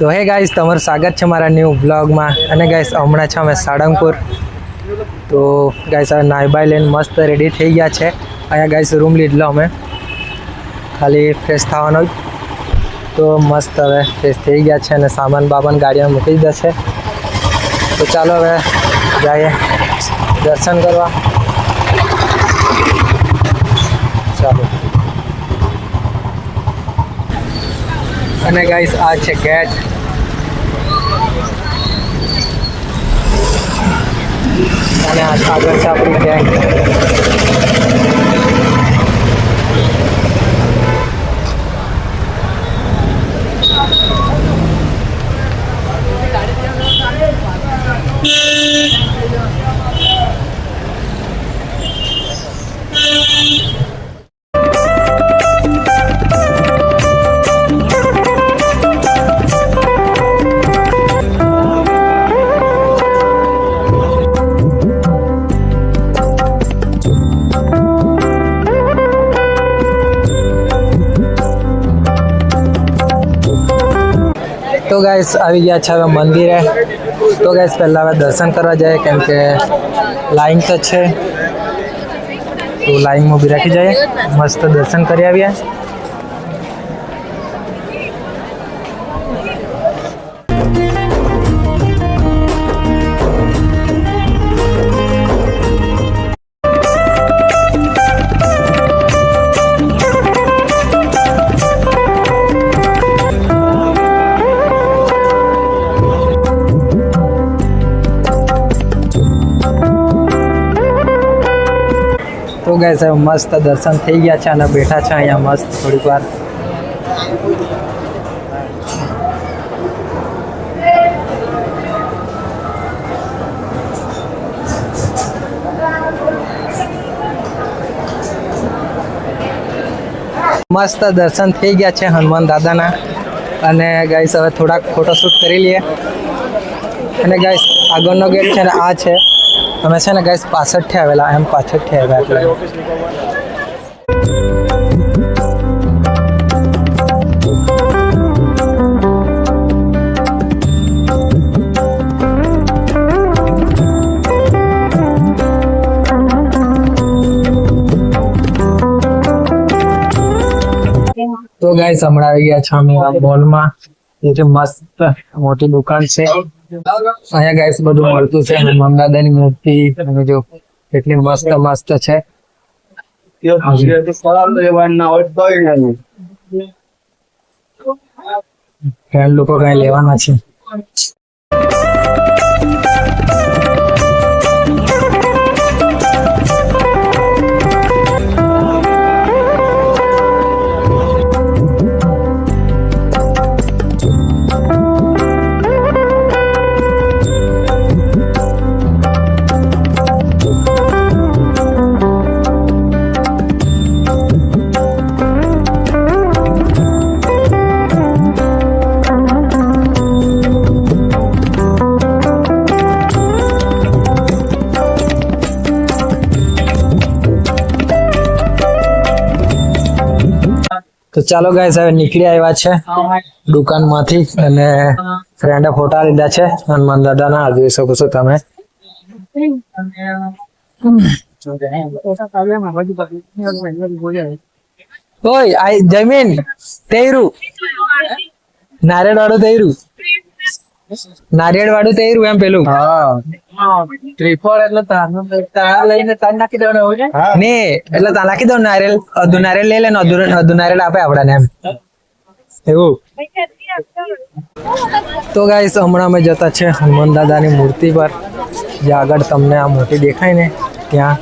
તો હે ગાઈસ, તમારું સ્વાગત છે મારા ન્યૂ બ્લોગમાં. અને ગાઈસ હમણાં છે અમે સાળંગપુર. તો ગાઈસ હવે નાઈ બાઈ લઈને મસ્ત રેડી થઈ ગયા છે. અહીંયા ગાઈસ રૂમ લીધલો અમે, ખાલી ફ્રેશ થવાનો જ. તો મસ્ત હવે ફ્રેશ થઈ ગયા છે અને સામાન બામાન ગાડીમાં મૂકી દીધા છે. તો ચાલો હવે જઈએ દર્શન કરવા. ચાલો. અને ગાઈસ આ છે ગેટ. અને આગળ છે આપણી બેંક. તો ગાઈસ આવી ગયા છે હવે મંદિરે. તો ગાઈસ પહેલાં હવે દર્શન કરવા જાય, કેમ કે લાઈન તો છે. તો લાઈનમાં ઊભી રાખી જાય, મસ્ત દર્શન કરી આવીએ. તો ગાઈસ હવે મસ્ત દર્શન થઈ ગયા છે અને બેઠા છે અહીંયા મસ્ત થોડીક વાર. મસ્ત દર્શન થઈ ગયા છે હનુમાન દાદાના. અને ગાઈસ હવે થોડાક ફોટોશૂટ કરી લઈએ. અને ગાઈસ આગળનો ગેટ છે ને આ છે. અમે છે ને ગાઈસ પાછળથી આવેલા, એમ પાછળથી આવ્યા એટલે. તો ગાઈસ હમણાં આવી ગયા છે અમે મોલમાં. એ જે મસ્ત મોટી દુકાન છે. અહીંયા ગાઈસ બધું મળતું છે. હનુમાન દાદાની મૂર્તિ અને જો કેટલી મસ્ત મસ્ત છે. ફ્રેન્ડ લોકો કઈ લેવાના છે. તો ચાલો ગાઈસ હવે નીકળી આવ્યા છે દુકાનમાંથી. અને ફ્રેન્ડે ફોટા લીધા છે હનુમાન દાદાના. આ જોઈ શકો છો તમે. ઓય આ જમીન તેરું નારિયેળ વાળું તેરું. નારિયેળ વાળું તેરું એમ પેલું. ત્રિફળ એટલે તાર લઈને તાર નાખી દેવાનું હોય ને. ને એટલે તાર નાખી દઉં નારિયેળ. અધુ નારિયેળ લઈ લે ને અધુ નારિયેળ આપે આપડાને એમ એવું. તો ગાઈસ હમણાં અમે જતા છે હનુમાન દાદાની મૂર્તિ પર, જે આગળ તમને આ મોટી દેખાય ને ત્યાં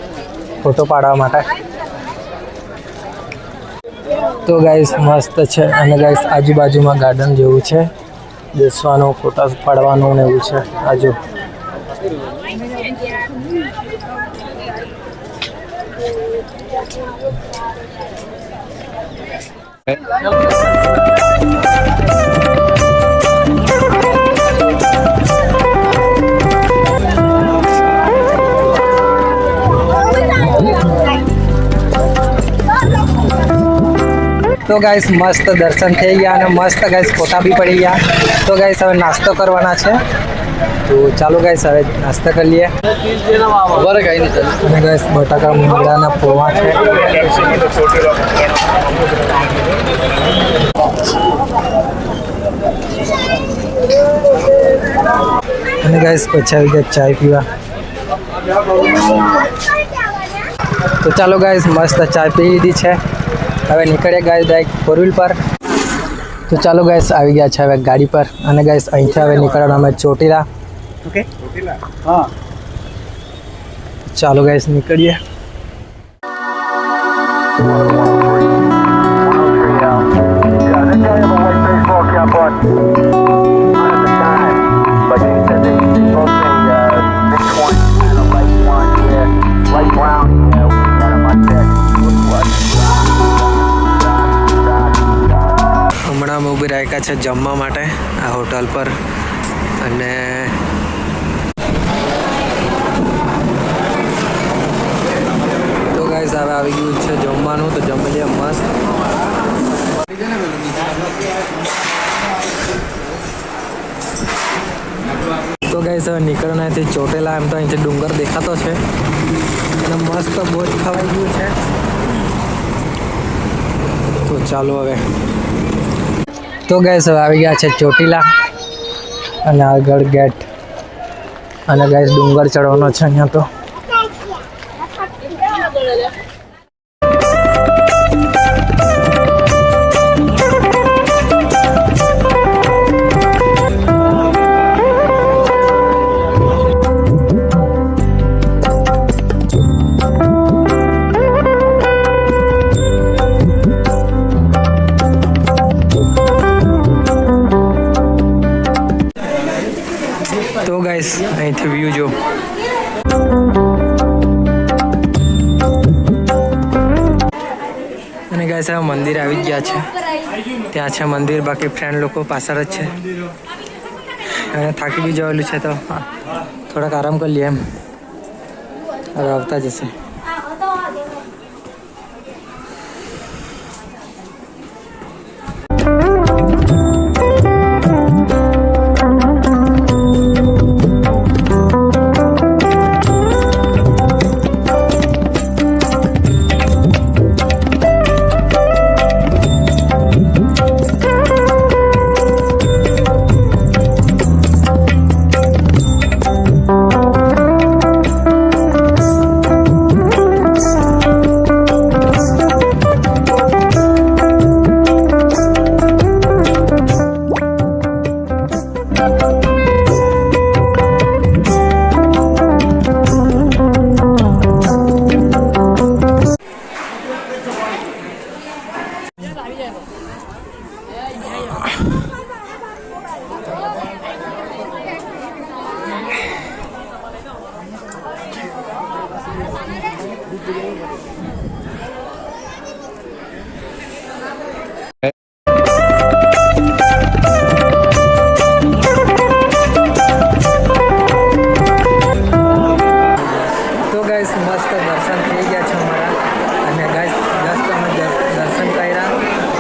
ફોટો પાડવા માટે. તો ગાઈસ મસ્ત છે. અને ગાઈસ આજુબાજુમાં ગાર્ડન જેવું છે, બેસવાનું, ફોટા પાડવાનું ને એવું છે. આજુ તો ગાઈસ મસ્ત દર્શન થઈ ગયા અને મસ્ત ગાઈસ ફોટા બી પડી ગયા. તો ગાઈસ હવે નાસ્તો કરવાના છે. તો ચાલો ગાઈસ હવે નાસ્તો કરી લઈએ. અને ગાઈસ બટાકા મૂંગળાના પૌવા છે. અને ગાઈસ પછી આવી ગયા ચાય પીવા. તો ચાલો ગાઈસ મસ્ત ચાય પી લીધી છે. હવે નીકળીએ ગાઈસ ડાયરેક્ટ 4 વ્હીલ પર. તો ચાલો ગાઈસ આવી ગયા છે હવે ગાડી પર. અને ગાઈસ અહીંથી હવે નીકળવાનું અમે ચોટીલા. ઓકે ચોટીલા હા. ચાલો ગાઈસ નીકળીએ. હમણાં અમે ઊભી રાખ્યા છે જમવા માટે આ હોટલ પર. અને તો ગાઈસ હવે આવી ગયું છે જમવાનું. તો જમી લઈએ મસ્ત. તો ગાઈસ હવે નીકળવાના અહીંથી ચોટેલા. એમ તો અહીંથી ડુંગર દેખાતો છે અને મસ્ત ભોજ ખવાઈ ગયું છે. તો ચાલો હવે. તો ગાઈસ હવે આવી ગયા છે ચોટીલા અને આગળ ગેટ. અને ગાઈસ ડુંગર ચડવાનો છે અહીંયા. તો ગાઈસ અહીંથી વ્યૂ જો. અને ગાઈસ આ મંદિર આવી ગયા છે. ત્યાં છે મંદિર. બાકી ફ્રેન્ડ લોકો પાછળ જ છે. અને થાકી બી જવાયેલું છે તો થોડાક આરામ કરી લઈએ એમ. હવે આવતા જશે.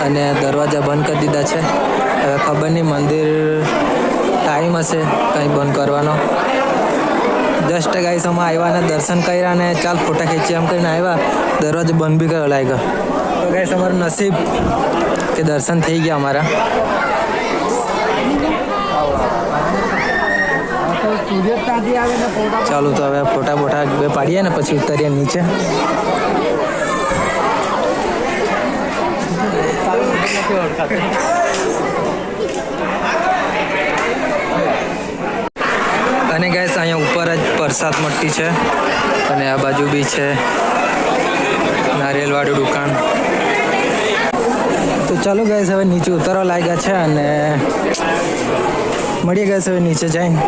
અને દરવાજા બંધ કરી દીધા છે. હવે ખબર નહીં મંદિર ટાઈમ હશે કંઈ બંધ કરવાનો. જસ્ટ ગાઈસ અમે આવ્યા ને દર્શન કર્યા ને ચાલ ફોટા ખેંચી એમ કરીને આવ્યા. દરવાજો બંધ બી કરવા લાગ્યો. તો ગાઈસ અમારું નસીબ કે દર્શન થઈ ગયા અમારા. ચાલો તો હવે ફોટા બોટા બે પાડીએ ને પછી ઉતરીએ નીચે. અને ગાઈસ અહીંયા ઉપર જ પ્રસાદ મટતી છે. અને આ બાજુ બી છે નારિયેલવાળું દુકાન. તો ચાલો ગાઈસ હવે નીચે ઉતરવા લાગ્યા છે. અને મળીએ ગાઈસ હવે નીચે જઈને.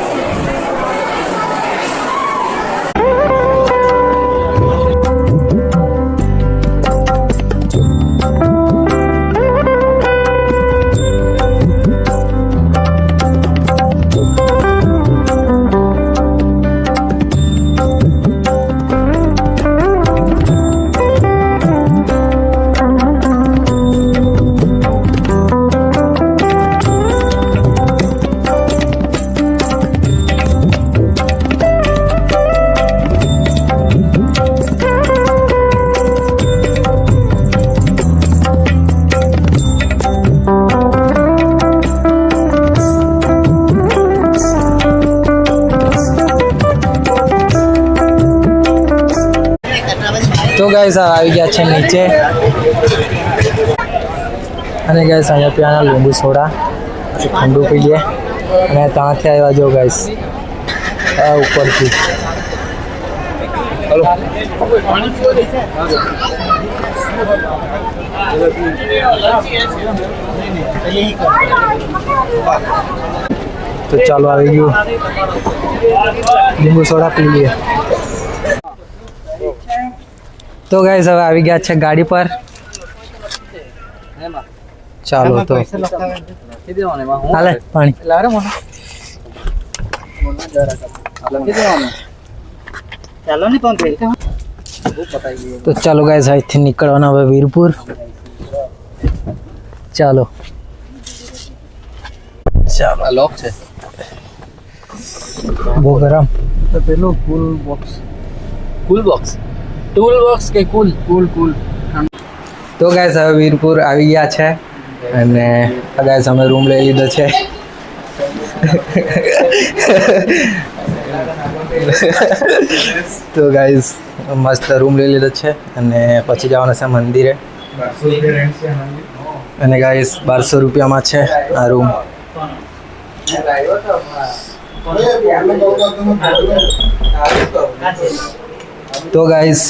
તો ગાઈસ આવી ગયા છે નીચે અને ગાઈસ અહીંયા પીવાના લીંબુ સોડા ઠંડુ પી લઈએ અને ત્યાંથી આવ્યા જો ગાઈસ આ ઉપરથી તો ચાલો આવી ગયું લીંબુ સોડા પી લઈએ તો ગાઈસ હવે આવી ગયા છે ગાડી પર ચાલો તો હાલે પાણી તો ચાલો ગાઈસ અહીંથી નીકળવાના હવે વીરપુર ચાલો ચાલો લોક છે બહુ ગરમ તો પેલું કુલ બોક્સ ટૂલ બોક્સ કે કુલ તો ગાઈસ હવે વીરપુર આવી ગયા છે અને ગાઈસ અમે રૂમ લઈ લીધો છે તો ગાઈસ મસ્ત રૂમ લઈ લીધો છે અને પછી જવાના છે મંદિરે અને ગાઈસ 1200 રૂપિયામાં છે આ રૂમ તો ગાઈસ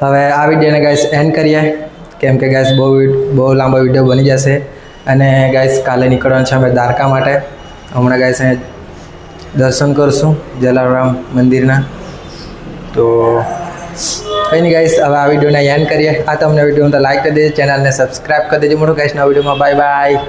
હવે આ વિડીયોને ગાઈસ એન્ડ કરીએ કેમ કે ગાઈસ બહુ લાંબો વિડીયો બની જશે અને ગાઈસ કાલે નીકળવાનું છે અમે દ્વારકા માટે હમણાં ગાઈસ દર્શન કરશું જલારામ મંદિરના તો કંઈ નહીં ગાઈસ હવે આ વિડીયોને એન્ડ કરીએ આ તમને વિડીયો તો લાઈક કરી દેજો ચેનલને સબસ્ક્રાઈબ કરી દેજો મોટું ગાઈસના વિડીયોમાં બાય બાય